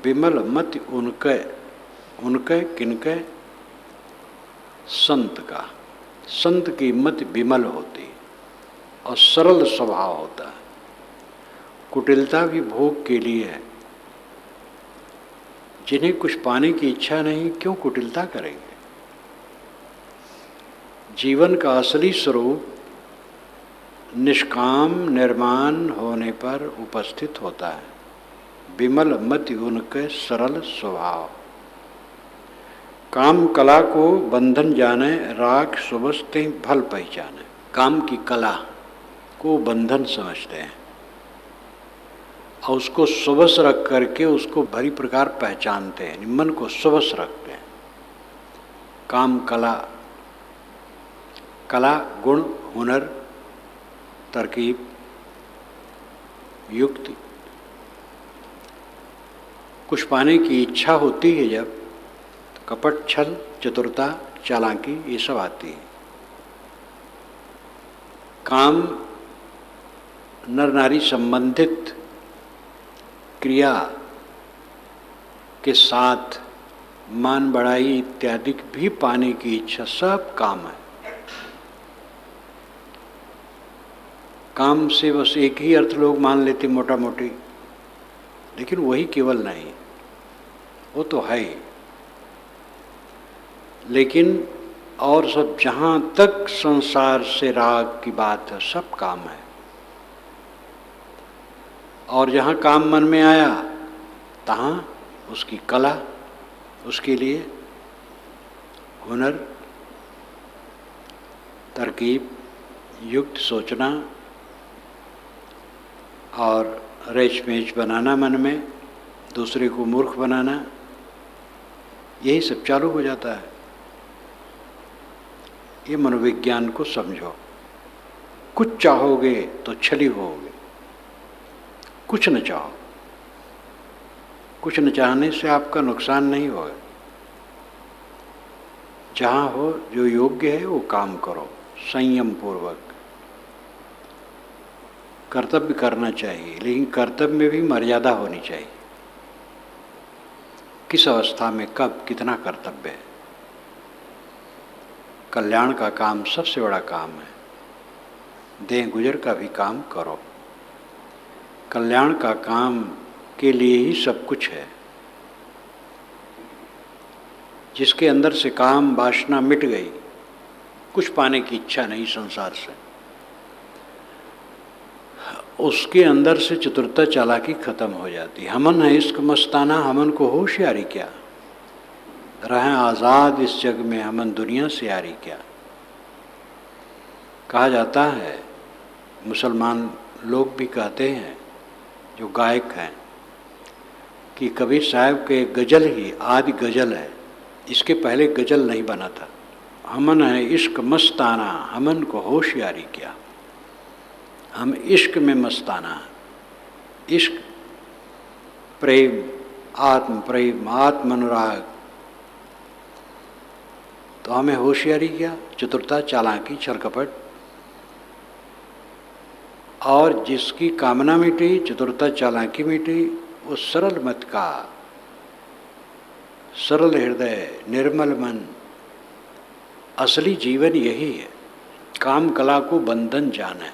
विमल मति उनके, उनके किनके? संत का। संत की मति विमल होती और सरल स्वभाव होता है। कुटिलता भी भोग के लिए है। जिन्हें कुछ पाने की इच्छा नहीं, क्यों कुटिलता करेंगे? जीवन का असली स्वरूप निष्काम निर्माण होने पर उपस्थित होता है। विमल मति उनके सरल स्वभाव। काम कला को बंधन जाने, राख सुबसते भल पहचाने। काम की कला को बंधन समझते हैं और उसको सुबस रख करके उसको भली प्रकार पहचानते हैं, मन को सुबस रखते हैं। काम कला, कला गुण, हुनर, तरकीब, युक्ति। कुछ पाने की इच्छा होती है जब, तो कपट, छल, चतुरता, चालाकी ये सब आती है। काम नर नारी संबंधित क्रिया के साथ मान बढ़ाई इत्यादि भी पाने की इच्छा, सब काम है। काम से बस एक ही अर्थ लोग मान लेते मोटा मोटी, लेकिन वही केवल नहीं, वो तो है ही। लेकिन और सब जहाँ तक संसार से राग की बात है, सब काम है। और जहाँ काम मन में आया तहाँ उसकी कला, उसके लिए हुनर, तरकीब, युक्त सोचना और रेच मेच बनाना, मन में दूसरे को मूर्ख बनाना, यही सब चालू हो जाता है। ये मनोविज्ञान को समझो। कुछ चाहोगे तो छली होगे, कुछ न चाहो। कुछ न चाहने से आपका नुकसान नहीं होगा। जहाँ हो जो योग्य है वो काम करो, संयम पूर्वक। कर्तव्य करना चाहिए, लेकिन कर्तव्य में भी मर्यादा होनी चाहिए। किस अवस्था में कब कितना कर्तव्य है। कल्याण का काम सबसे बड़ा काम है। देह गुजर का भी काम करो। कल्याण का काम के लिए ही सब कुछ है। जिसके अंदर से काम वासना मिट गई, कुछ पाने की इच्छा नहीं संसार से, उसके अंदर से चतुरता चालाकी खत्म हो जाती। हमन है इश्क मस्ताना, हमन को होशियारी क्या, रहें आज़ाद इस जग में, हमन दुनिया से यारी क्या। कहा जाता है, मुसलमान लोग भी कहते हैं जो गायक हैं, कि कबीर साहब के गज़ल ही आदि गज़ल है, इसके पहले गज़ल नहीं बना था। हमन है इश्क मस्ताना, हमन को होशियारी क्या। हम इश्क में मस्ताना, इश्क प्रेम, आत्म प्रेम, आत्म अनुराग, तो हमें होशियारी क्या, चतुरता चालाकी छल कपट। और जिसकी कामना मिटी, चतुरता चालाकी मिटी, वो सरल मत का, सरल हृदय, निर्मल मन। असली जीवन यही है। काम कला को बंधन जाने।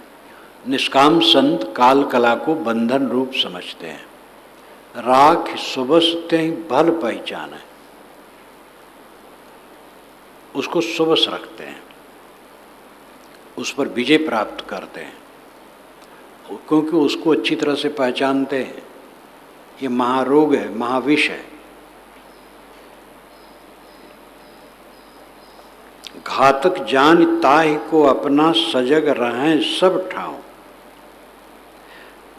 निष्काम संत काल कला को बंधन रूप समझते हैं। राख सुबसते भल पहचाने, उसको सुबस रखते हैं, उस पर विजय प्राप्त करते हैं, क्योंकि उसको अच्छी तरह से पहचानते हैं। ये महारोग है, महाविष है। घातक जान ताहि को अपना, सजग रहें सब ठाव।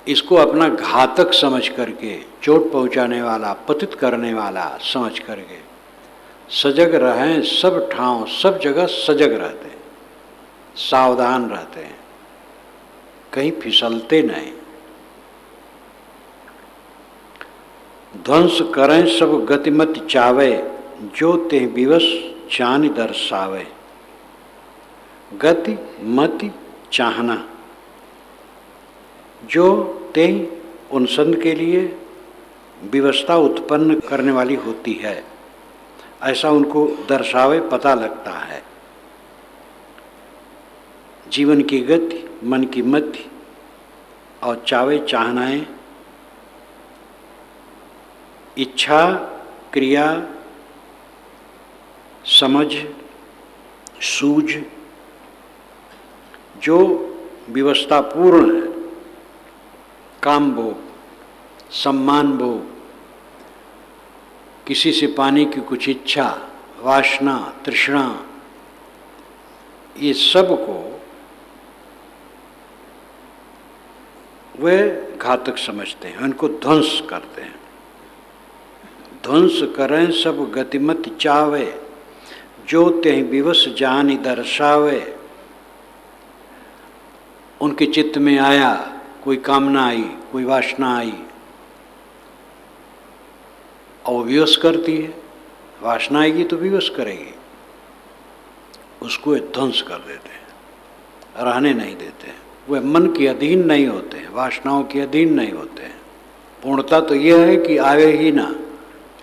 इसको अपना घातक समझ करके, चोट पहुंचाने वाला, पतित करने वाला समझ करके सजग रहें सब ठाव, सब जगह सजग रहते हैं, सावधान रहते हैं, कहीं फिसलते नहीं। ध्वंस करें सब गतिमति चावे, जो ते विवश चानि दर्शावे। गति मति चाहना, जो ते उन संत के लिए विवशता उत्पन्न करने वाली होती है, ऐसा उनको दर्शावे पता लगता है। जीवन की गति, मन की मति और चावे चाहनाएं, इच्छा, क्रिया, समझ, सूझ जो विवशतापूर्ण है, काम भोग, सम्मान भोग, किसी से पाने की कुछ इच्छा, वासना, तृष्णा, ये सब को वे घातक समझते हैं, उनको ध्वंस करते हैं। ध्वंस करें सब गतिमत चावे, जो ते विवश जानि दर्शावे। उनके चित्त में आया, कोई कामना आई, कोई वासना आई और विवश करती है। वासना आएगी तो विवश करेगी, उसको ध्वंस कर देते हैं, रहने नहीं देते हैं। वह मन के अधीन नहीं होते हैं, वासनाओं के अधीन नहीं होते हैं। पूर्णता तो यह है कि आवे ही ना,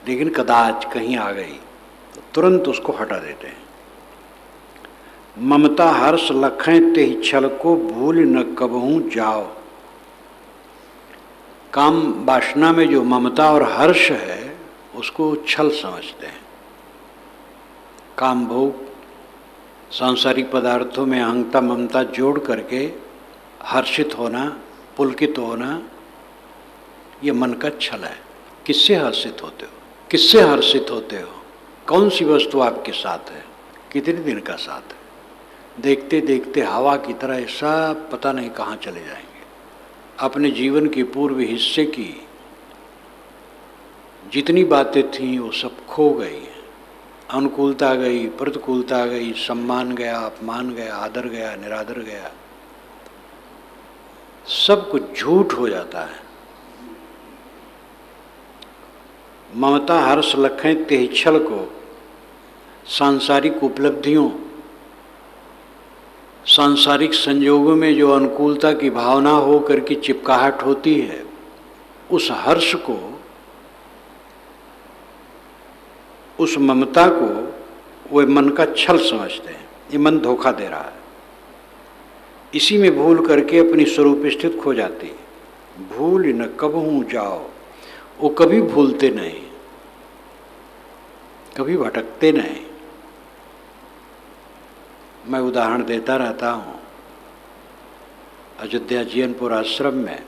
लेकिन कदाच कहीं आ गई तो तुरंत उसको हटा देते हैं। ममता हर्ष लखें ते छल को भूल न कबहूं जाओ। काम वासना में जो ममता और हर्ष है उसको छल समझते हैं। काम भोग, सांसारिक पदार्थों में अहंता ममता जोड़ करके हर्षित होना, पुलकित होना, ये मन का छल है। किससे हर्षित होते हो? किससे हर्षित होते हो? कौन सी वस्तु आपके साथ है? कितने दिन का साथ है? देखते देखते हवा की तरह ये सब पता नहीं कहाँ चले जाएंगे। अपने जीवन के पूर्व हिस्से की जितनी बातें थीं वो सब खो गई। अनुकूलता गई, प्रतिकूलता गई, सम्मान गया, अपमान गया, आदर गया, निरादर गया, सब कुछ झूठ हो जाता है। ममता हर्ष लखें ते छल को सांसारिक उपलब्धियों, सांसारिक संयोगों में जो अनुकूलता की भावना हो करके चिपकाहट होती है, उस हर्ष को, उस ममता को वे मन का छल समझते हैं। ये मन धोखा दे रहा है, इसी में भूल करके अपनी स्वरूप स्थिति खो जाती है। भूल न कबहूं जाओ, वो कभी भूलते नहीं, कभी भटकते नहीं। मैं उदाहरण देता रहता हूँ। अयोध्या जीयनपुर आश्रम में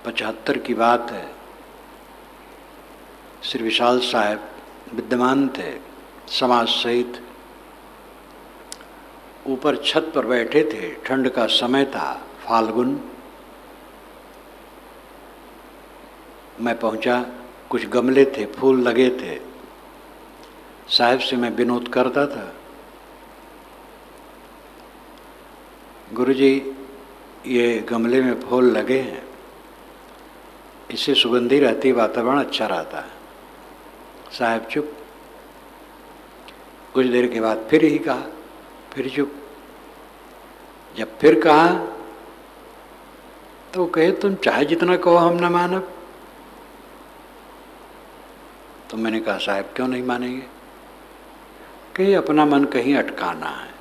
75 की बात है। श्री विशाल साहब विद्यमान थे, समाज सहित। ऊपर छत पर बैठे थे, ठंड का समय था, फाल्गुन। मैं पहुंचा, कुछ गमले थे, फूल लगे थे। साहब से मैं विनोद करता था, गुरुजी ये गमले में फूल लगे हैं, इससे सुगंधी रहती, वातावरण अच्छा रहता है। साहब चुप। कुछ देर के बाद फिर ही कहा, फिर चुप। जब फिर कहा तो कहे तुम चाहे जितना कहो हम न मानब। तो मैंने कहा साहब क्यों नहीं मानेंगे? कि अपना मन कहीं अटकाना है।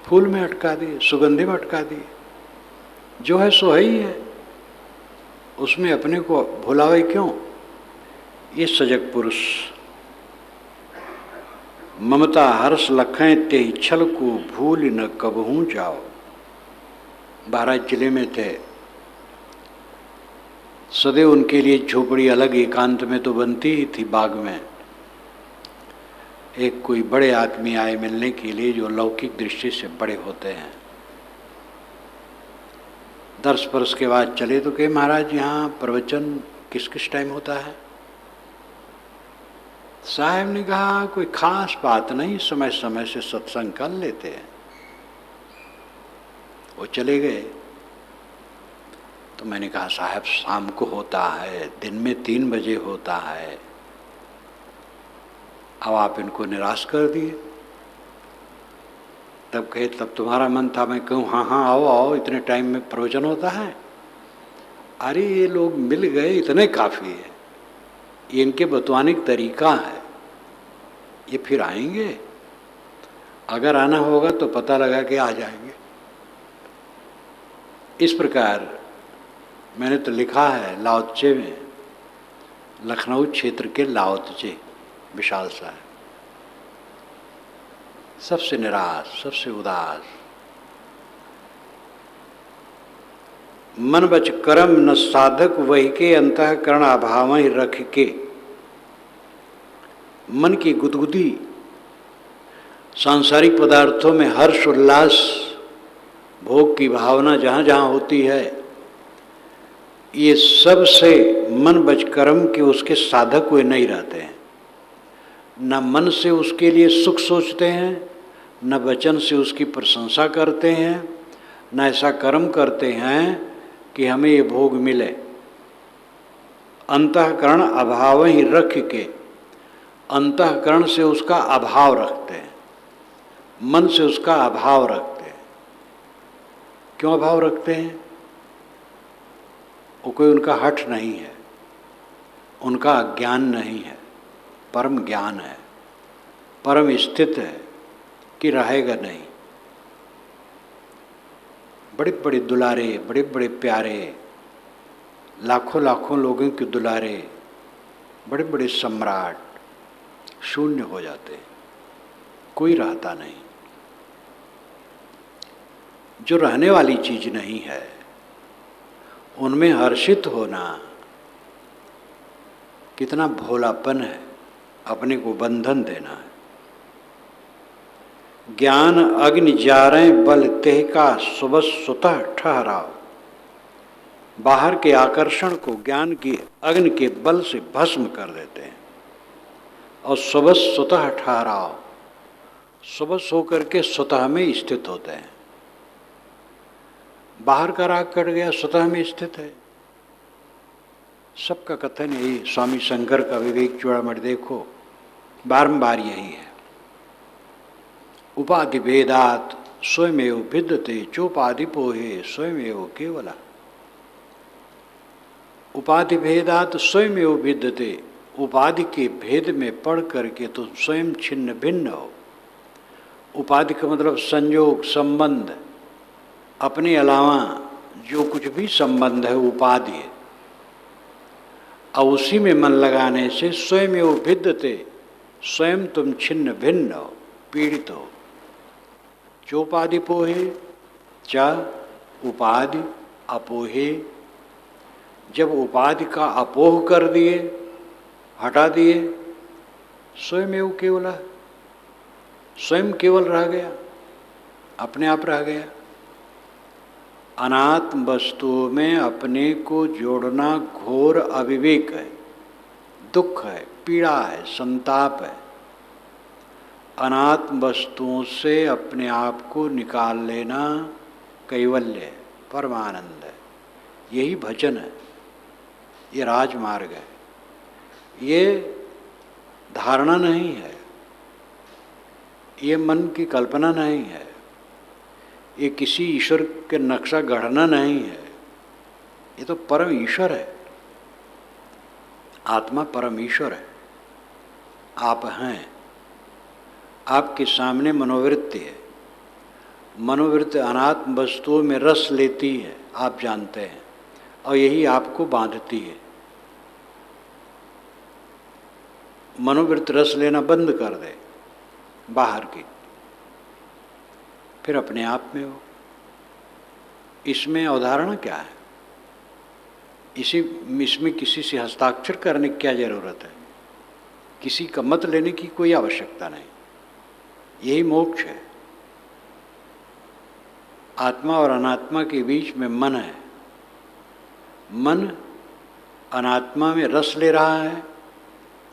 फूल में अटका दिए, सुगंधी में अटका दिए, जो है सो है ही है, उसमें अपने को भुलावे क्यों? ये सजग पुरुष ममता हर्ष लखें ते छल को भूल न कबहूं जाओ। महाराज जिले में थे, सदैव उनके लिए झोपड़ी अलग एकांत में तो बनती ही थी। बाग में एक कोई बड़े आदमी आए मिलने के लिए, जो लौकिक दृष्टि से बड़े होते हैं। 10 वर्ष के बाद चले तो कहे महाराज यहाँ प्रवचन किस किस टाइम होता है? साहब ने कहा कोई खास बात नहीं, समय समय से सत्संग कर लेते हैं। वो चले गए। तो मैंने कहा साहब शाम को होता है, दिन में 3 बजे होता है, अब आप इनको निराश कर दिए। तब कहे तब तुम्हारा मन था, मैं कहूँ हाँ हाँ आओ आओ, इतने टाइम में प्रवचन होता है? अरे ये लोग मिल गए इतने काफ़ी है, ये इनके बतवाने का तरीका है, ये फिर आएंगे, अगर आना होगा तो पता लगा के आ जाएंगे। इस प्रकार मैंने तो लिखा है लाओ त्से में, लखनऊ क्षेत्र के लाओ त्से विशाल साहब, सबसे निराश, सबसे उदास, मन बच कर्म न साधक वही के अंतःकरण अभाव ही रख के। मन की गुदगुदी सांसारिक पदार्थों में हर्ष उल्लास भोग की भावना जहाँ जहाँ होती है, ये सब से मन बच कर्म के उसके साधक वे नहीं रहते हैं। न मन से उसके लिए सुख सोचते हैं, न वचन से उसकी प्रशंसा करते हैं, न ऐसा कर्म करते हैं कि हमें ये भोग मिले। अंतःकरण अभाव ही रख के, अंतःकरण से उसका अभाव रखते हैं, मन से उसका अभाव रखते हैं। क्यों अभाव रखते हैं? वो कोई उनका हठ नहीं है, उनका अज्ञान नहीं है, परम ज्ञान है, परम स्थित है कि रहेगा नहीं। बड़े बड़े दुलारे, बड़े बड़े प्यारे, लाखों लाखों लोगों के दुलारे, बड़े बड़े सम्राट शून्य हो जाते हैं, कोई रहता नहीं। जो रहने वाली चीज नहीं है उनमें हर्षित होना कितना भोलापन है, अपने को बंधन देना है। ज्ञान अग्नि जारे बल तेह का सुबह स्वतः ठहराओ। बाहर के आकर्षण को ज्ञान की अग्नि के बल से भस्म कर देते हैं और सुबह स्वतः ठहराओ, सुबह सो करके स्वतः में स्थित होते हैं। बाहर का राग कट गया, स्वतः में स्थित है। सबका कथन यही, स्वामी शंकर का विवेक चूड़ामणि देखो, बारंबार यही है। उपाधि भेदात स्वयमेव भिद्यते चोपाधिपोहे स्वयमेव केवला। उपाधि भेदात स्वयमेव भिद्यते, उपाधि के भेद में पढ़ करके तो स्वयं छिन्न भिन्न हो। उपाधि का मतलब संयोग, संबंध, अपने अलावा जो कुछ भी संबंध है उपाधि है, और उसी में मन लगाने से स्वयमेव भिद्यते, स्वयं तुम छिन्न भिन्न हो, पीड़ित हो। चोपाधि पोहे च उपाधि अपोहे, जब उपाधि का अपोह कर दिए, हटा दिए, स्वयमेव केवल, स्वयं केवल रह गया, अपने आप रह गया। अनात्म वस्तुओं में अपने को जोड़ना घोर अविवेक है, दुख है, पीड़ा है, संताप है। अनात्म वस्तुओं से अपने आप को निकाल लेना कैवल्य है, परमानंद है। यही भजन है, ये राजमार्ग है। ये धारणा नहीं है, ये मन की कल्पना नहीं है, ये किसी ईश्वर के नक्शा गढ़ना नहीं है, ये तो परम ईश्वर है। आत्मा परम ईश्वर है, आप हैं। आपके सामने मनोवृत्ति है, मनोवृत्ति अनात्म वस्तुओं में रस लेती है, आप जानते हैं, और यही आपको बांधती है। मनोवृत्ति रस लेना बंद कर दे बाहर की, फिर अपने आप में हो। इसमें अवधारणा क्या है? इसमें किसी से हस्ताक्षर करने की क्या जरूरत है? किसी का मत लेने की कोई आवश्यकता नहीं। यही मोक्ष है। आत्मा और अनात्मा के बीच में मन है, मन अनात्मा में रस ले रहा है,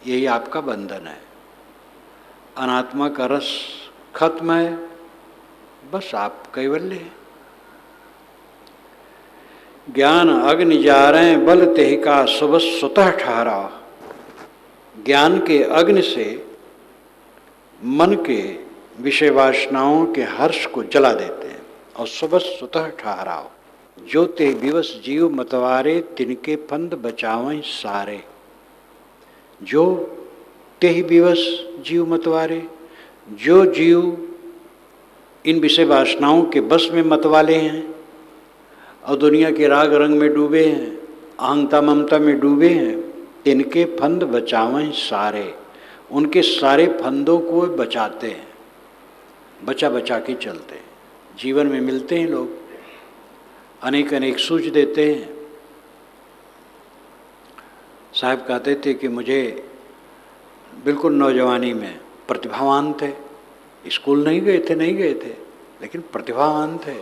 यही आपका बंधन है। अनात्मा का रस खत्म है, बस आप कैवल्य हैं। ज्ञान अग्नि जारे बल तेह का सुबह स्वतः ठहरा। ज्ञान के अग्नि से मन के विषय वासनाओं के हर्ष को जला देते हैं और सुबह स्वतः ठहराओ। जो ते विवश जीव मतवारे तिनके फंद बचावें सारे। जो ते विवश जीव मतवारे, जो जीव इन विषय वासनाओं के बस में मतवाले हैं और दुनिया के राग रंग में डूबे हैं, अहंता ममता में डूबे हैं, तिनके फंद बचावें सारे। उनके सारे फंदों को बचाते हैं, बचा बचा के चलते हैं। जीवन में मिलते हैं लोग, अनेक अनेक सूझ देते हैं। साहब कहते थे कि मुझे बिल्कुल नौजवानी में प्रतिभावान थे, स्कूल नहीं गए थे, लेकिन प्रतिभावान थे।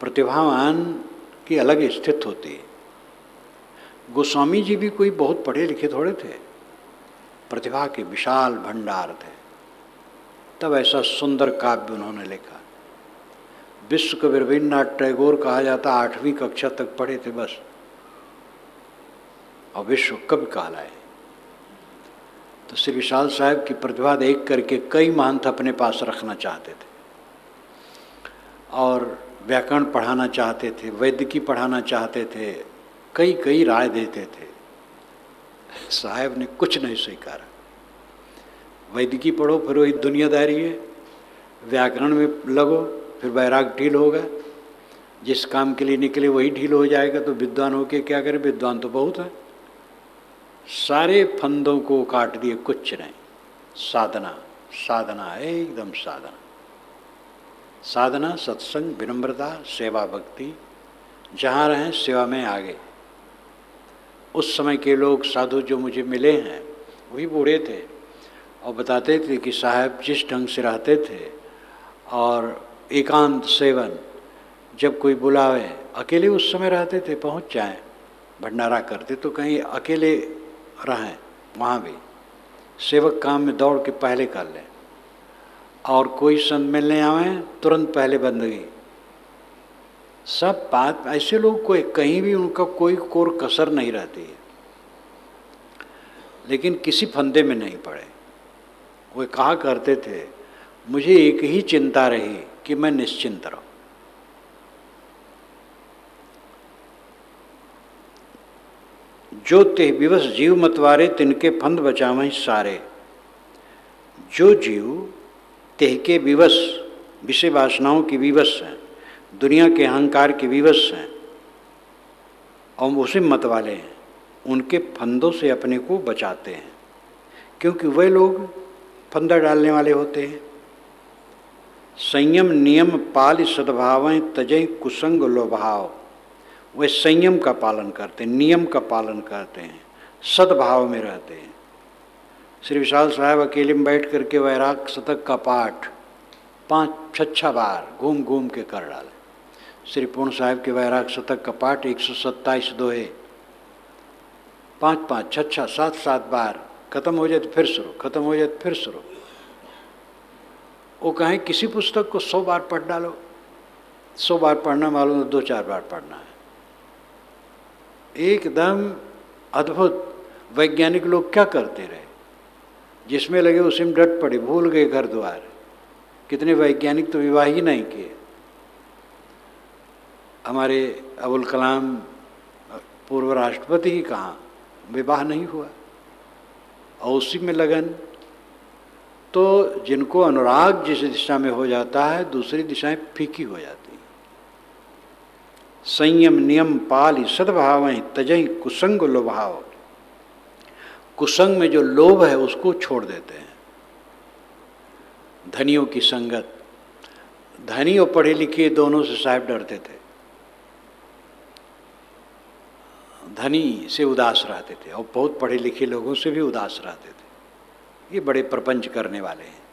प्रतिभावान की अलग स्थिति होती है। गोस्वामी जी भी कोई बहुत पढ़े लिखे थोड़े थे, प्रतिभा के विशाल भंडार थे। तब ऐसा सुंदर काव्य उन्होंने लिखा। विश्व कवि रवीन्द्रनाथ टैगोर कहा जाता, 8वीं कक्षा तक पढ़े थे बस, और विश्व कवि कहलाए। तो श्री विशाल साहब की प्रतिभा देख करके कई महंत अपने पास रखना चाहते थे और व्याकरण पढ़ाना चाहते थे, वैदिकी पढ़ाना चाहते थे, कई राय देते थे। साहब ने कुछ नहीं स्वीकारा। वैदिकी पढ़ो फिर वही दुनियादारी है, व्याकरण में लगो फिर वैराग ढील होगा, जिस काम के लिए निकले वही ढील हो जाएगा, तो विद्वान होके क्या करे? विद्वान तो बहुत है। सारे फंदों को काट दिए, कुछ नहीं। साधना, साधना है, एकदम साधना। साधना, सत्संग, विनम्रता, सेवा, भक्ति, जहाँ रहें सेवा में आगे। उस समय के लोग साधु जो मुझे मिले हैं वही बूढ़े थे और बताते थे कि साहब जिस ढंग से रहते थे और एकांत सेवन, जब कोई बुलावे, अकेले उस समय रहते थे, पहुँच जाएं, भंडारा करते तो कहीं अकेले रहें, वहाँ भी सेवक काम में दौड़ के पहले कर लें, और कोई संत मिलने आवें तुरंत पहले बंदगी। सब बात ऐसे लोग, कोई कहीं भी उनका कोई कोर कसर नहीं रहती है, लेकिन किसी फंदे में नहीं पड़े। वो कहा करते थे, मुझे एक ही चिंता रही कि मैं निश्चिंत रहूं। जो ते विवश जीव मतवारे तिनके फंद बचावें सारे। जो जीव तेह के विवश, विषय वासनाओं के विवश हैं, दुनिया के अहंकार के विवश हैं और उसे मत वाले हैं, उनके फंदों से अपने को बचाते हैं, क्योंकि वे लोग फंदा डालने वाले होते हैं। संयम नियम पाल सद्भावें तजय कुसंग लोभाव। वे संयम का पालन करते हैं, नियम का पालन करते हैं, सद्भाव में रहते हैं। श्री विशाल साहब अकेले में बैठ करके वैराग शतक का पाठ 5-6 बार घूम घूम के कर डाले। श्री पूर्ण साहब के वैराग शतक का पाठ 127 दोहे 5-5, 6-6, 7-7 बार, खत्म हो जाए तो फिर शुरू, खत्म हो जाए तो फिर शुरू। वो कहें किसी पुस्तक को 100 बार पढ़ डालो, 100 बार पढ़ना मालूम तो 2-4 बार पढ़ना है। एकदम अद्भुत। वैज्ञानिक लोग क्या करते रहे, जिसमें लगे उसी में डट पड़े, भूल गए घर द्वार। कितने वैज्ञानिक तो विवाह ही नहीं किए। हमारे अबुल कलाम पूर्व राष्ट्रपति ही कहाँ, विवाह नहीं हुआ और उसी में लगन। तो जिनको अनुराग जिस दिशा में हो जाता है, दूसरी दिशाएं फीकी हो जाती हैं। संयम नियम पाल सद्भावें तजय कुसंग लोभाव। कुसंग में जो लोभ है उसको छोड़ देते हैं। धनियों की संगत, धनी और पढ़े लिखे दोनों से साहब डरते थे। धनी से उदास रहते थे और बहुत पढ़े लिखे लोगों से भी उदास रहते थे। ये बड़े प्रपंच करने वाले हैं।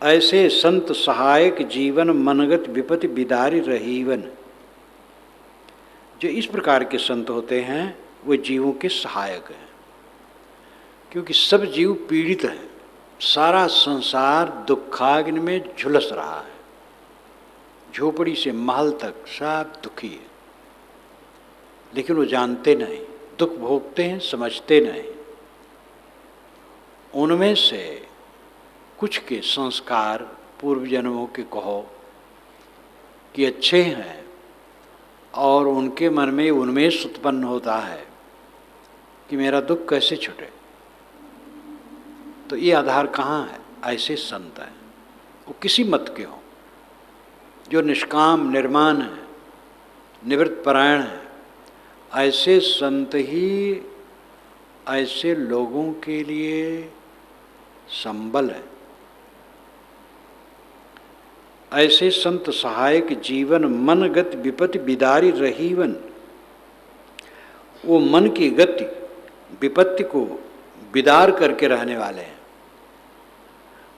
ऐसे संत सहायक जीवन मनगत विपत्ति बिदारी रहीवन। जो इस प्रकार के संत होते हैं वो जीवों के सहायक हैं, क्योंकि सब जीव पीड़ित हैं। सारा संसार दुखाग्नि में झुलस रहा है, झोपड़ी से महल तक सब दुखी है, लेकिन वो जानते नहीं, दुख भोगते हैं, समझते नहीं। उनमें से कुछ के संस्कार पूर्व जन्मों के कहो कि अच्छे हैं और उनके मन में उन्मेष उत्पन्न होता है कि मेरा दुख कैसे छूटे, तो ये आधार कहाँ है? ऐसे संत हैं, वो किसी मत के हों, जो निष्काम निर्माण है, निवृत्त परायण है, ऐसे संत ही ऐसे लोगों के लिए संबल है। ऐसे संत सहायक जीवन मन गति विपत्ति बिदारी रहीवन, वो मन की गति विपत्ति को बिदार करके रहने वाले हैं।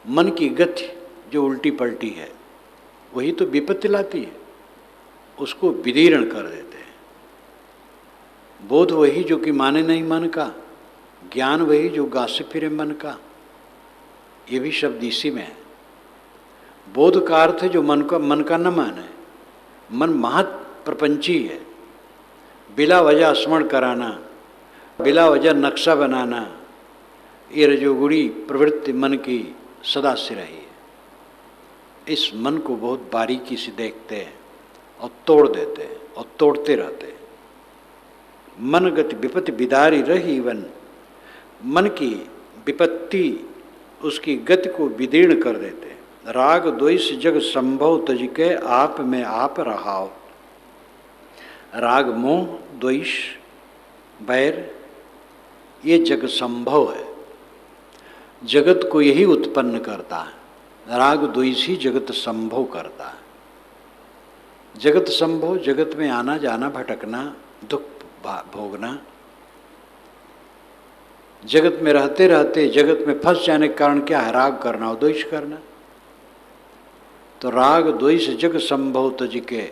मन की गति जो उल्टी पलटी है वही तो विपत्ति लाती है, उसको विदीर्ण कर देते हैं। बोध वही जो कि माने नहीं मन का, ज्ञान वही जो गासे फिरे मन का, ये भी शब्द इसी में है। बोध का अर्थ है जो मन का न माने। मन महत प्रपंची है, बिला वजह स्मरण कराना, बिला वजह नक्शा बनाना, ये रजोगुणी प्रवृत्ति मन की सदा से रही है। इस मन को बहुत बारीकी से देखते हैं और तोड़ देते हैं और तोड़ते रहते हैं। मन गति विपत्ति बिदारी रही वन, मन की विपत्ति उसकी गति को विदीर्ण कर देते हैं। राग द्वेष जग संभव तज के आप में आप रहाओ। राग मोह द्वेष बैर ये जग संभव है, जगत को यही उत्पन्न करता है। राग द्वेष ही जगत संभव करता है। जगत संभव, जगत में आना जाना भटकना, दुख भोगना, जगत में रहते रहते जगत में फंस जाने के कारण क्या है? राग करना और द्वेष करना। तो राग द्वेष जग संभव तजिके,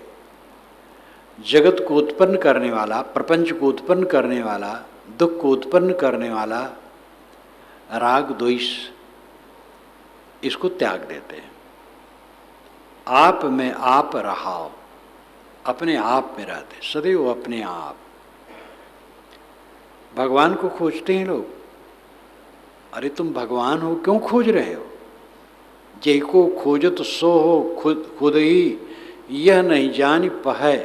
जगत को उत्पन्न करने वाला, प्रपंच को उत्पन्न करने वाला, दुख को उत्पन्न करने वाला राग द्वेष, इसको त्याग देते हैं। आप में आप रहाओ, अपने आप में रहते, सदैव अपने आप। भगवान को खोजते हैं लोग। अरे तुम भगवान हो, क्यों खोज रहे हो? जय को खोजत सो हो खुद ही, यह नहीं जान पहै।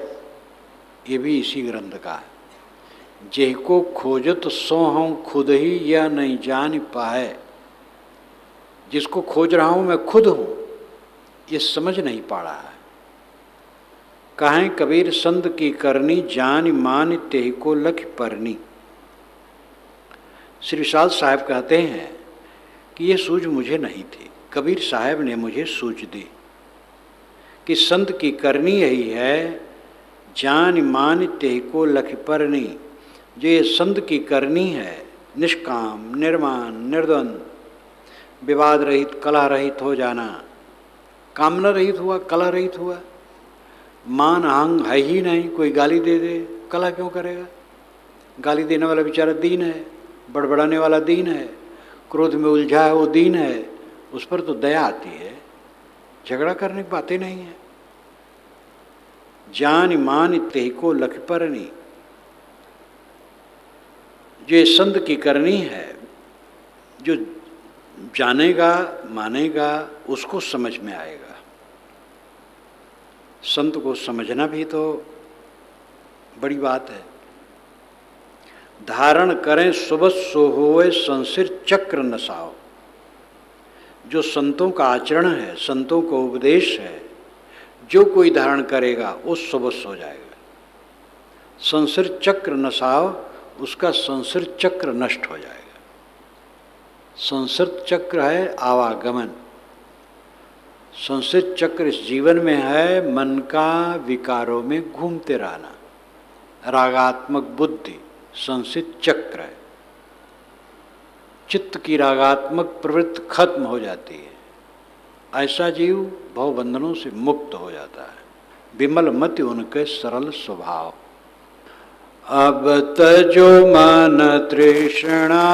ये भी इसी ग्रंथ का है। जय को खोजत सो हूँ खुद ही, यह नहीं जान पाए। जिसको खोज रहा हूँ मैं खुद हूँ, ये समझ नहीं पा रहा है। कहें कबीर संत की करनी, जान मान तेह को लख परनी। श्री विशाल साहब कहते हैं कि ये सूझ मुझे नहीं थी, कबीर साहब ने मुझे सूझ दी कि संत की करनी यही है, जान मान तेह को लख परनी। जो ये संत की करनी है, निष्काम निर्माण निर्द्वंद, विवाद रहित कलह रहित हो जाना। कामना रहित हुआ, कलह रहित हुआ। मान अहंग है ही नहीं, कोई गाली दे दे कलह क्यों करेगा? गाली देने वाला बेचारा दीन है, बड़बड़ाने वाला दीन है, क्रोध में उलझा है वो दीन है, उस पर तो दया आती है। झगड़ा करने की बातें नहीं है। जान मान तेह को लख परनी। जो ये संत की करनी है, जो जानेगा मानेगा उसको समझ में आएगा। संत को समझना भी तो बड़ी बात है। धारण करें सुबह सो होए संसिर चक्र नसाओ। जो संतों का आचरण है, संतों का उपदेश है, जो कोई धारण करेगा वो सुबह हो जाएगा। संसिर चक्र नसाओ, उसका संसिर चक्र नष्ट हो जाएगा। संसिर चक्र है आवागमन। संसिर चक्र इस जीवन में है मन का विकारों में घूमते रहना। रागात्मक बुद्धि संसित चक्र है। चित्त की रागात्मक प्रवृत्ति खत्म हो जाती है। ऐसा जीव भवबंधनों से मुक्त हो जाता है। विमल मति उनके सरल स्वभाव। अब तजो मन तृष्णा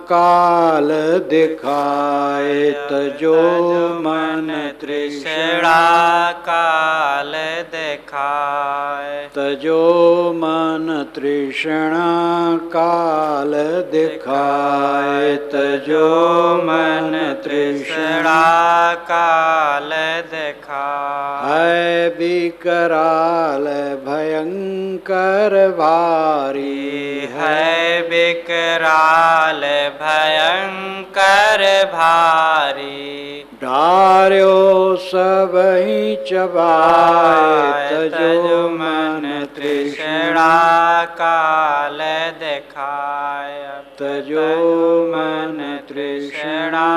काल दिखाए, तजो मन तृष्णा काल दिखाए, तजो मन तृष्णा काल दिखाए, तजो मन तृष्णा काल दिखाए, है विकराल भयंकर भारी, है विकराल भयंकर भारी, डार्यो सब ही चबाए, तजो मन तृष्णा काल दिखाए, तजो मन तृष्णा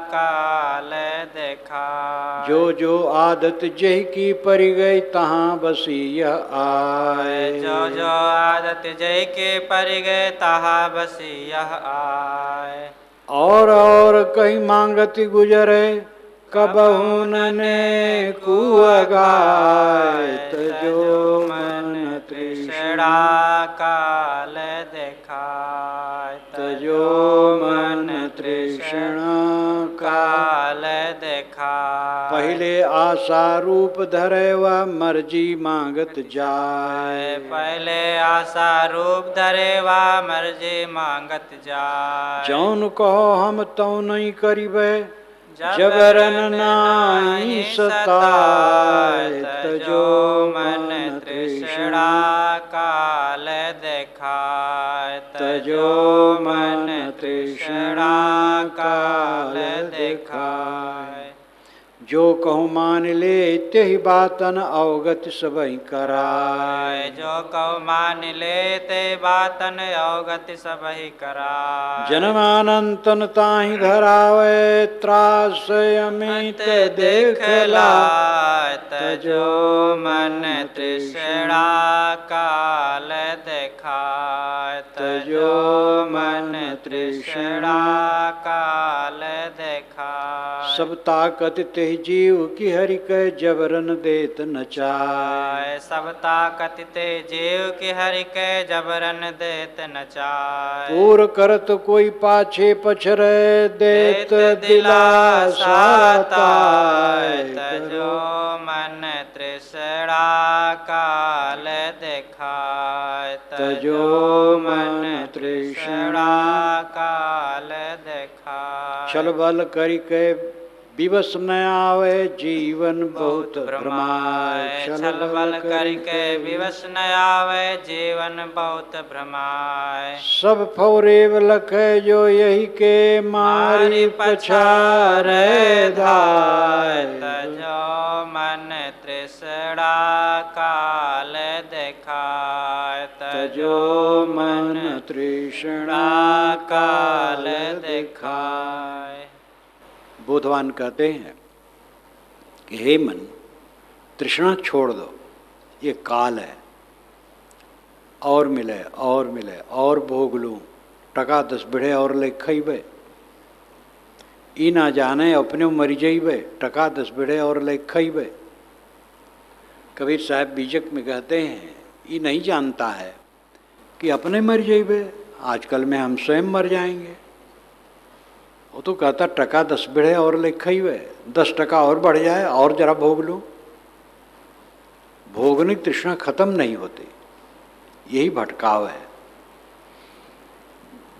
काल दिखाए, जो आदत जय की पड़ गई तहाँ बसी यह आए, जो आदत जय के पर गए तहा बसी यह आए, और कहीं मांगती गुजरे कबहू ने कुअगाए, तजो मन तृष्णा काल दिखाए, तजो मन तृष्णा काल दिखाए, पहले आशा रूप धरे वह मर्जी मांगत जाए, पहले आशा रूप धरे वा मर्जी मांगत जाए, जौन कहो हम तौ नहीं करिबे, जबरन नाई सताए, तजो मन तृष्णा काल दिखाए, तजो मन तृष्णा काल दिखाए, जो कहूँ मान ले तेहि बातन अवगत सबई कराए, जो कहो मान लेते बातन अवगत सबहि कराए, जन्मानंतन ताहि धरावे, त्रास अमित देख लाए, तजो मन तृष्णा काल दिखाए, तजो मन तृष्णा काल दिखाए, सब ताकत तेहि जीव की हरि कह जबरन देत नचाए, सब ताकत ते जीव की हरि के जबरन देत नचाए, पूर करत कोई पाछे पछरे, देत दिलासा ताए, तजो मन तृष्णा काल दिखाए, तजो मन तृष्णा काल दिखाए, छल बल करि के विवश न आवे, जीवन बहुत भ्रमाए, छल बल करके विवश न आवे, जीवन बहुत भ्रमाए, सब फौरेव लखे जो यही के मारी पछारे धाय, तजो मन तृष्णा काल दिखाए, तजो मन तृष्णा काल दिखाए। बुद्धवान कहते हैं कि हे मन, तृष्णा छोड़ दो, ये काल है, और मिले और भोग लूँ, टका 10 बिढ़े और ले खइबे, ई ना जाने अपने मरी जइबे, टका 10 बिढ़े और ले खइबे। कबीर साहब बीजक में कहते हैं, ये नहीं जानता है कि अपने मर जइबे, आजकल में हम स्वयं मर जाएंगे। वो तो कहता टका 10 बिढ़े और ले खइबे, 10 टका और बढ़ जाए और जरा भोग लूँ। भोगने की तृष्णा खत्म नहीं होती, यही भटकाव है।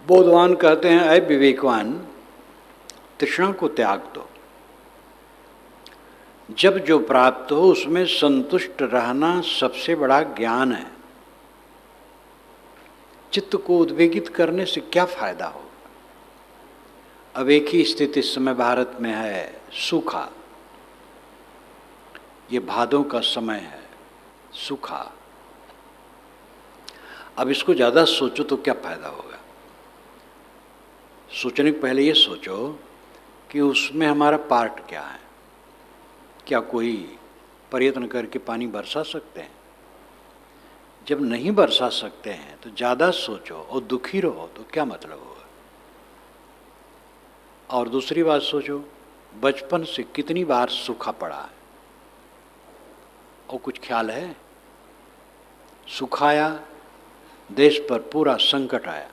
बोधवान कहते हैं, अय विवेकवान, तृष्णा को त्याग दो। जब जो प्राप्त हो उसमें संतुष्ट रहना सबसे बड़ा ज्ञान है। चित्त को उद्वेगित करने से क्या फायदा होगा? अब एक ही स्थिति इस समय भारत में है, सूखा। ये भादों का समय है, सूखा। अब इसको ज़्यादा सोचो तो क्या फायदा होगा? सोचने के पहले ये सोचो कि उसमें हमारा पार्ट क्या है। क्या कोई प्रयत्न करके पानी बरसा सकते हैं? जब नहीं बरसा सकते हैं तो ज़्यादा सोचो और दुखी रहो तो क्या मतलब होगा? और दूसरी बात सोचो, बचपन से कितनी बार सूखा पड़ा है और कुछ ख्याल है? सुखाया देश पर पूरा संकट आया,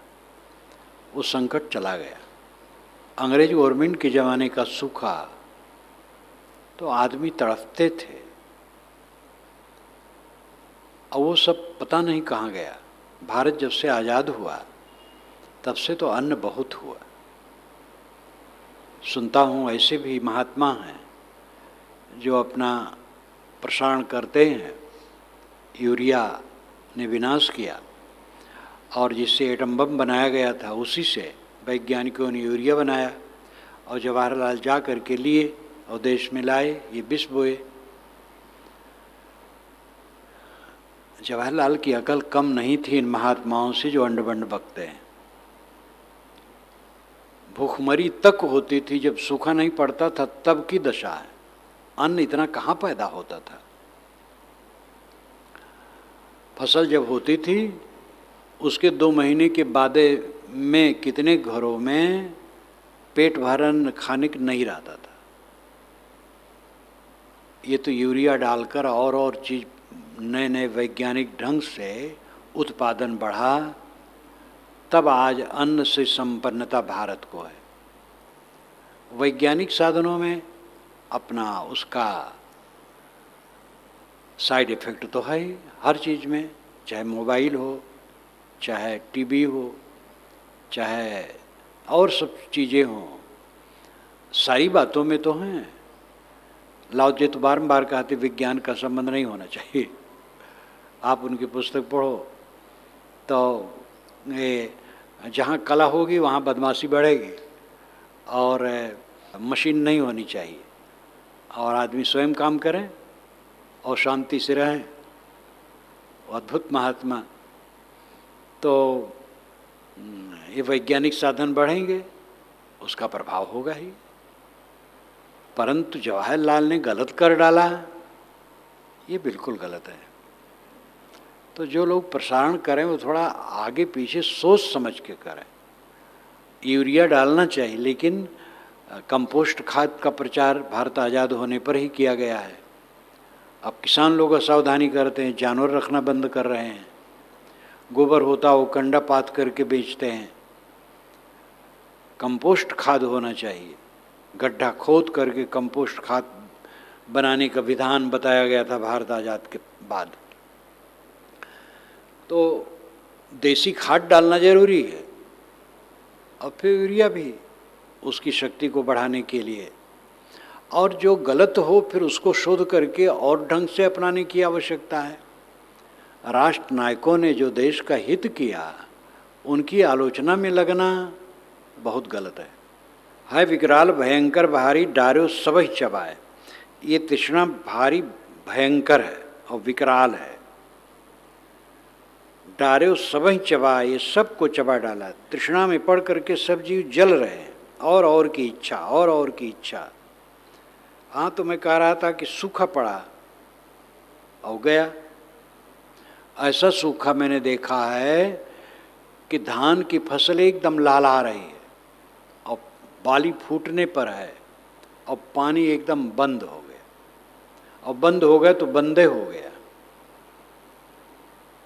वो संकट चला गया। अंग्रेज गवर्नमेंट के ज़माने का सूखा तो आदमी तड़पते थे, और वो सब पता नहीं कहाँ गया। भारत जब से आज़ाद हुआ तब से तो अन्न बहुत हुआ। सुनता हूँ ऐसे भी महात्मा हैं जो अपना प्रसारण करते हैं, यूरिया ने विनाश किया, और जिससे एटम बम बनाया गया था उसी से वैज्ञानिकों ने यूरिया बनाया, और जवाहरलाल जा कर के लिए और देश में लाए, ये विष बोए। जवाहरलाल की अकल कम नहीं थी इन महात्माओं से जो अंड बंड बकते हैं। भूखमरी तक होती थी जब सूखा नहीं पड़ता था, तब की दशा है। अन्न इतना कहाँ पैदा होता था। फसल जब होती थी उसके 2 महीने के बाद में कितने घरों में पेट भरन खाने को नहीं रहता था। ये तो यूरिया डालकर और चीज़ नए नए वैज्ञानिक ढंग से उत्पादन बढ़ा, तब आज अन्न से संपन्नता भारत को है। वैज्ञानिक साधनों में अपना उसका साइड इफ़ेक्ट तो है ही हर चीज़ में, चाहे मोबाइल हो, चाहे टीवी हो, चाहे और सब चीज़ें हों, सारी बातों में तो हैं। लाओ जे तो बारम्बार कहते विज्ञान का संबंध नहीं होना चाहिए। आप उनकी पुस्तक पढ़ो तो ये जहाँ कला होगी वहाँ बदमाशी बढ़ेगी, और मशीन नहीं होनी चाहिए, और आदमी स्वयं काम करें और शांति से रहें। अद्भुत महात्मा। तो ये वैज्ञानिक साधन बढ़ेंगे, उसका प्रभाव होगा ही। परंतु जवाहरलाल ने गलत कर डाला, ये बिल्कुल गलत है। तो जो लोग प्रसारण करें वो थोड़ा आगे पीछे सोच समझ के करें। यूरिया डालना चाहिए, लेकिन कंपोस्ट खाद का प्रचार भारत आज़ाद होने पर ही किया गया है। अब किसान लोग असावधानी करते हैं, जानवर रखना बंद कर रहे हैं, गोबर होता वो कंडा पात करके बेचते हैं। कंपोस्ट खाद होना चाहिए, गड्ढा खोद करके कंपोस्ट खाद बनाने का विधान बताया गया था भारत आज़ाद के बाद। तो देसी खाद डालना जरूरी है, और फिर यूरिया भी उसकी शक्ति को बढ़ाने के लिए। और जो गलत हो फिर उसको शोध करके और ढंग से अपनाने की आवश्यकता है। राष्ट्र नायकों ने जो देश का हित किया, उनकी आलोचना में लगना बहुत गलत है विकराल भयंकर भारी डार्यो सबही चबाए। ये तृष्णा भारी भयंकर है और विकराल है। डार्यो सबही चबाए, ये सब को चबा डाला। तृष्णा में पड़ करके सब जीव जल रहे हैं, और की इच्छा, और की इच्छा। हाँ, तो मैं कह रहा था कि सूखा पड़ा और गया। ऐसा सूखा मैंने देखा है कि धान की फसल एकदम लाल आ रही है और बाली फूटने पर है, और पानी एकदम बंद हो गया, और बंद हो गया तो बंदे हो गया।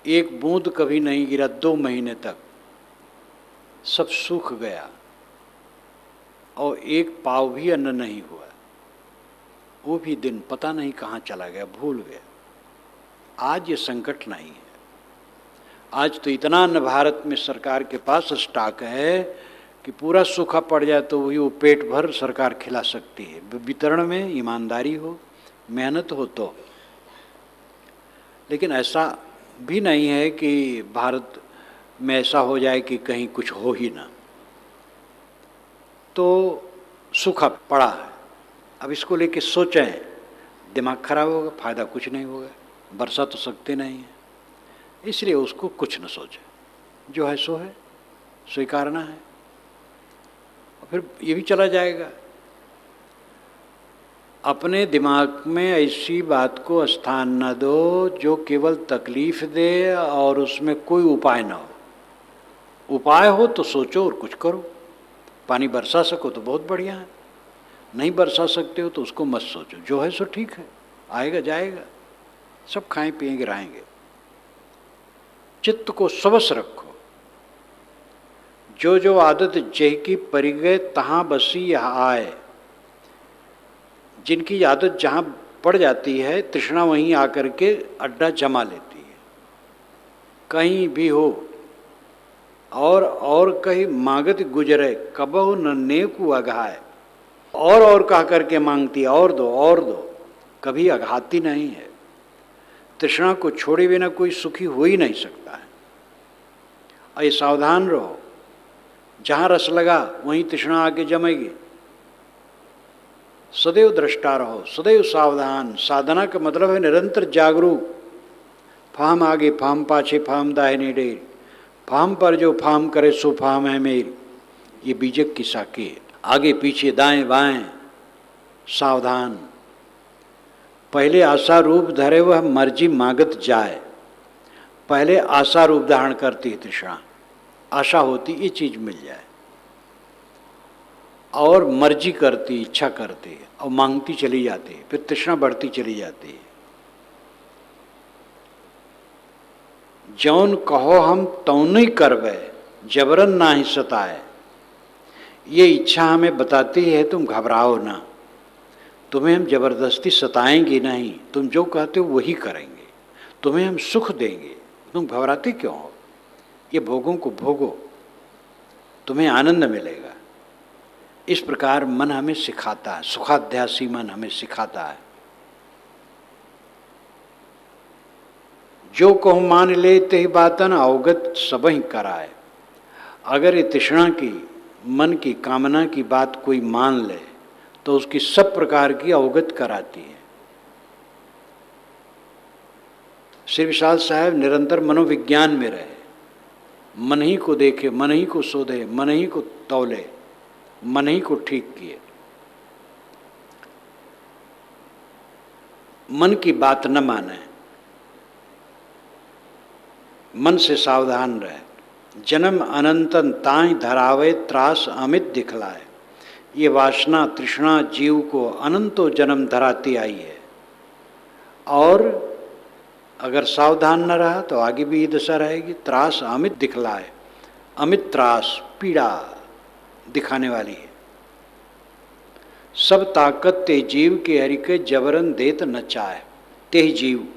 एक बूंद कभी नहीं गिरा 2 महीने तक, सब सूख गया, और एक पाव भी अन्न नहीं हुआ। वो भी दिन पता नहीं कहाँ चला गया, भूल गया। आज ये संकट नहीं है। आज तो इतना अन्न भारत में सरकार के पास स्टॉक है कि पूरा सूखा पड़ जाए तो वही वो पेट भर सरकार खिला सकती है। वितरण में ईमानदारी हो, मेहनत हो तो। लेकिन ऐसा भी नहीं है कि भारत में ऐसा हो जाए कि कहीं कुछ हो ही ना। तो सूखा पड़ा है, अब इसको लेके सोचें, दिमाग खराब होगा, फायदा कुछ नहीं होगा। वर्षा तो सकते नहीं है, इसलिए उसको कुछ न सोचें, जो है सो है, स्वीकारना है, और फिर ये भी चला जाएगा। अपने दिमाग में ऐसी बात को स्थान न दो जो केवल तकलीफ दे और उसमें कोई उपाय न हो। उपाय हो तो सोचो और कुछ करो। पानी बरसा सको तो बहुत बढ़िया है, नहीं बरसा सकते हो तो उसको मत सोचो, जो है सो ठीक है, आएगा जाएगा, सब खाएं पिएंगे रहेंगे। चित्त को सबस रखो। जो जो आदत जह की परि गए तहाँ बसी यह आए। जिनकी आदत जहाँ पड़ जाती है, तृष्णा वहीं आकर के अड्डा जमा लेती है। कहीं भी हो और कहीं मांगत गुजरे, कबहु न नेकु अघाए। और कह करके मांगती, और दो, कभी अघाती नहीं है। तृष्णा को छोड़े बिना कोई सुखी हो ही नहीं सकता है। और ये सावधान रहो, जहाँ रस लगा वहीं तृष्णा आके जमेगी। सदैव दृष्टा रहो, सदैव सावधान। साधना का मतलब है निरंतर जागरूक। फाम आगे फाम पाछे फाम दाहिने डेर, फाम पर जो फाम करे सो फाम है मेरी। ये बीजक की साकी है। आगे पीछे दाएं बाएं सावधान। पहले आशा रूप धरे वह मर्जी मांगत जाए। पहले आशा रूप धारण करती है तृष्णा। आशा होती ये चीज मिल जाए, और मर्जी करती, इच्छा करती है, और मांगती चली जाती है। फिर तृष्णा बढ़ती चली जाती है। जौन कहो हम तौन ही करवे, जबरन ना ही सताए। ये इच्छा हमें बताती है तुम घबराओ ना, तुम्हें हम जबरदस्ती सताएंगे नहीं, तुम जो कहते हो वही करेंगे, तुम्हें हम सुख देंगे, तुम घबराते क्यों हो? ये भोगों को भोगो, तुम्हें आनंद मिलेगा। इस प्रकार मन हमें सिखाता है, सुखाध्यासी मन हमें सिखाता है। जो कहूँ मान ले ते बातन अवगत सबही कराए। अगर ये तृष्णा की, मन की, कामना की बात कोई मान ले तो उसकी सब प्रकार की अवगत कराती है। श्री विशाल साहब निरंतर मनोविज्ञान में रहे, मन ही को देखे, मन ही को शोधे, मन ही को तौले, मन ही को ठीक किए। मन की बात न माने, मन से सावधान रहे। जन्म अनंतन ताई धरावे त्रास अमित दिखलाए। ये वासना तृष्णा जीव को अनंतो जन्म धराती आई है, और अगर सावधान न रहा तो आगे भी ये दशा रहेगी। त्रास अमित दिखलाए, अमित त्रास पीड़ा दिखाने वाली है। सब ताकत ते जीव के हरि के जबरन देत नचाए। ते ही जीव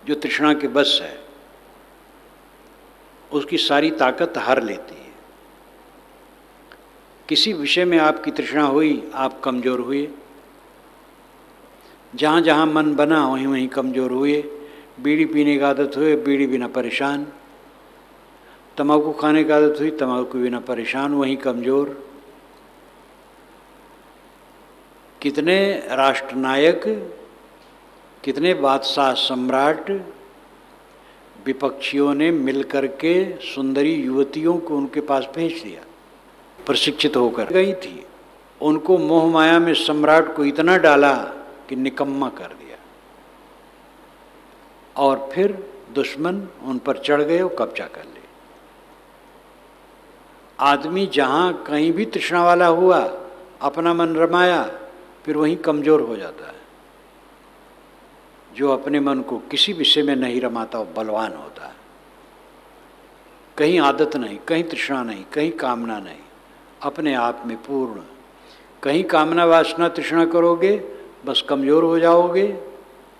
जो तृष्णा के बस है, उसकी सारी ताकत हर लेती है। किसी विषय में आपकी तृष्णा हुई, आप कमज़ोर हुए। जहाँ जहाँ मन बना वहीं वहीं कमज़ोर हुए। बीड़ी पीने की आदत हुई, बीड़ी बिना परेशान। तम्बाकू खाने की आदत हुई, तम्बाकू बिना परेशान, वहीं कमज़ोर। कितने राष्ट्रनायक, कितने बादशाह सम्राट, विपक्षियों ने मिलकर के सुंदरी युवतियों को उनके पास भेज दिया, प्रशिक्षित होकर गई थी। उनको मोह माया में सम्राट को इतना डाला कि निकम्मा कर दिया, और फिर दुश्मन उन पर चढ़ गए और कब्जा कर ले। आदमी जहाँ कहीं भी तृष्णा वाला हुआ, अपना मन रमाया, फिर वहीं कमज़ोर हो जाता है। जो अपने मन को किसी विषय में नहीं रमाता वो बलवान होता है। कहीं आदत नहीं, कहीं तृष्णा नहीं, कहीं कामना नहीं, अपने आप में पूर्ण। कहीं कामना वासना तृष्णा करोगे, बस कमज़ोर हो जाओगे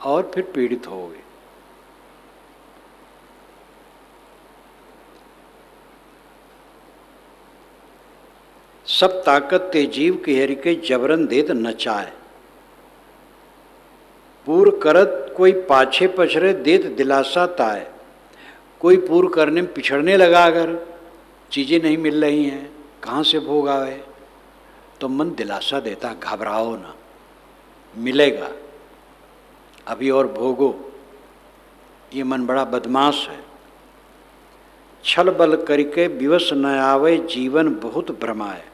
और फिर पीड़ित होगे। सब ताकत ते जीव के हरि के जबरन देत नचाए। पूर्व करत कोई पाछे पछरे देत दिलासा ताए। कोई पूर्व करने में पिछड़ने लगा, अगर चीज़ें नहीं मिल रही हैं, कहाँ से भोग आवे, तो मन दिलासा देता, घबराओ ना, मिलेगा, अभी और भोगो। ये मन बड़ा बदमाश है। छल बल करके विवश न आवे, जीवन बहुत भ्रमाए।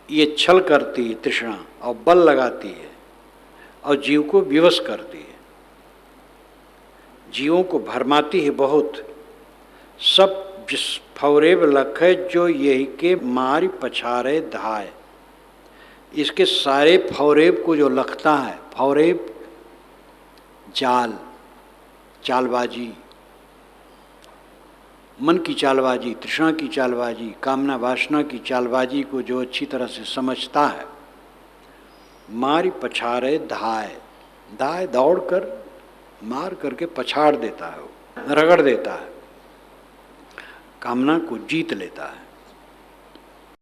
ये छल करती है तृष्णा, और बल लगाती है, और जीव को विवश करती है, जीवों को भरमाती है बहुत। सब जिस फौरेब लखे जो यही के मारी पछारे धाय। इसके सारे फौरेब को जो लखता है, फौरेब जाल, चालबाजी, मन की चालबाजी, तृष्णा की चालबाजी, कामना वासना की चालबाजी को जो अच्छी तरह से समझता है, मारी पछाड़े धाय, दाय दौड़ कर मार करके पछाड़ देता है, रगड़ देता है, कामना को जीत लेता है।